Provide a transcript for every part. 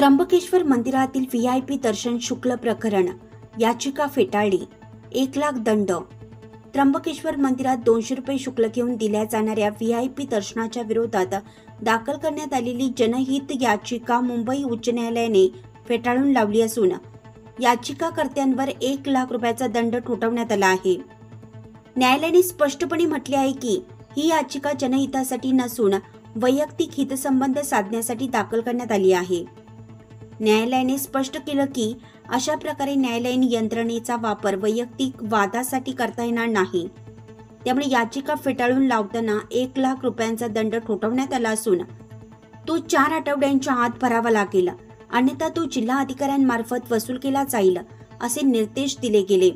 त्र्यंबकेश्वर मंदिरातील व्हीआयपी दर्शन शुल्क प्रकरण याचिका फेटाळली, 1 लाख दंड। त्र्यंबकेश्वर मंदिरात 200 रुपये शुल्क घेऊन दिल्या जाणाऱ्या व्हीआयपी दर्शनाच्या विरोधात दाखल करण्यात आलेली जनहित याचिका मुंबई उच्च न्यायालयाने फेटाळून लावली असून याचिकाकर्त्यांवर 1 लाख रुपयाचा दंड ठोठावण्यात आला आहे। न्यायालयाने स्पष्टपणे म्हटले आहे की ही याचिका जनहितासाठी नसून वैयक्तिक हितसंबंध साधण्यासाठी दाखल करण्यात आली आहे। न्यायालयाने स्पष्ट केलं की अशा प्रकारे न्यायालयीन यंत्रणेचा वापर वैयक्तिक वादासाठी करता येणार नाही। त्यामुळे याचिका फेटाळून लावताना 1 लाख रुपयांचा दंड ठोठावण्यात आला असून तो 4 आठवड्यांच्या आत भरावा लागेल, अन्यथा तो जिल्हा अधिकाऱ्यांमार्फत वसूल केला जाईल असे निर्देश दिले गेले।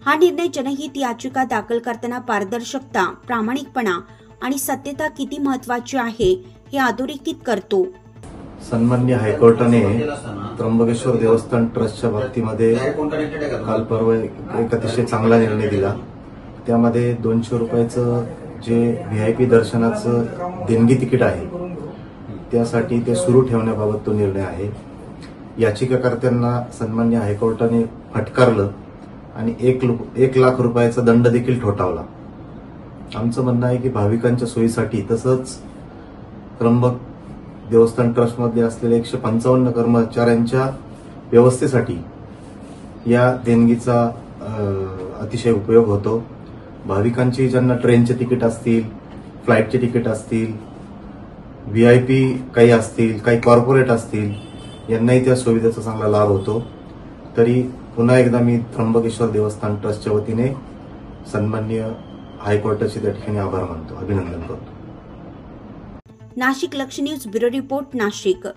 हा निर्णय जनहित याचिका दाखल करताना पारदर्शकता, प्रामाणिकपणा आणि सत्यता किती महत्त्वाची आहे हे अधोरेखित करतो। सन्माननीय हायकोर्टाने त्र्यंबकेश्वर देवस्थान ट्रस्टच्या बाबतीमध्ये काल परवा एक अतिशय चांगला निर्णय दिला। त्यामध्ये 200 रुपयाचं जे व्हीआयपी दर्शनाचं देणगी तिकीट आहे त्यासाठी ते सुरू ठेवण्याबाबत तो निर्णय आहे। याचिकाकर्त्यांना सन्माननीय हायकोर्टाने फटकारलं आणि 1 लाख रुपयाचा दंड देखील ठोठावला। आमचं म्हणणं आहे की भाविकांच्या सोयीसाठी तसंच त्र्यंबक देवस्थान ट्रस्टमध्ये असलेल्या 155 कर्मचाऱ्यांच्या व्यवस्थेसाठी या देणगीचा अतिशय उपयोग होतो। भाविकांची ज्यांना ट्रेनचे तिकीट असतील, फ्लाईटचे तिकीट असतील, व्हीआयपी काही असतील, काही कॉर्पोरेट असतील, यांनाही त्या सुविधेचा चांगला लाभ होतो। तरी पुन्हा एकदा मी त्र्यंबकेश्वर देवस्थान ट्रस्टच्या वतीने सन्माननीय हायकोर्टाचे त्या ठिकाणी आभार मानतो, अभिनंदन करतो। नाशिक लक्ष न्यूज ब्युरो रिपोर्ट, नाशिक।